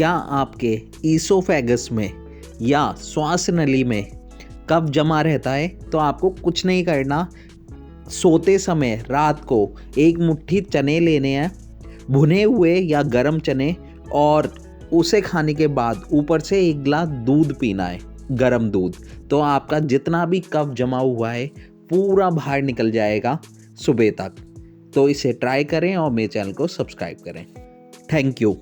क्या आपके ईसोफेगस में या श्वास नली में कफ जमा रहता है तो आपको कुछ नहीं करना। सोते समय रात को एक मुट्ठी चने लेने हैं, भुने हुए या गरम चने, और उसे खाने के बाद ऊपर से एक गिलास दूध पीना है, गरम दूध। तो आपका जितना भी कफ जमा हुआ है पूरा बाहर निकल जाएगा सुबह तक। तो इसे ट्राई करें और मेरे चैनल को सब्सक्राइब करें। Thank you.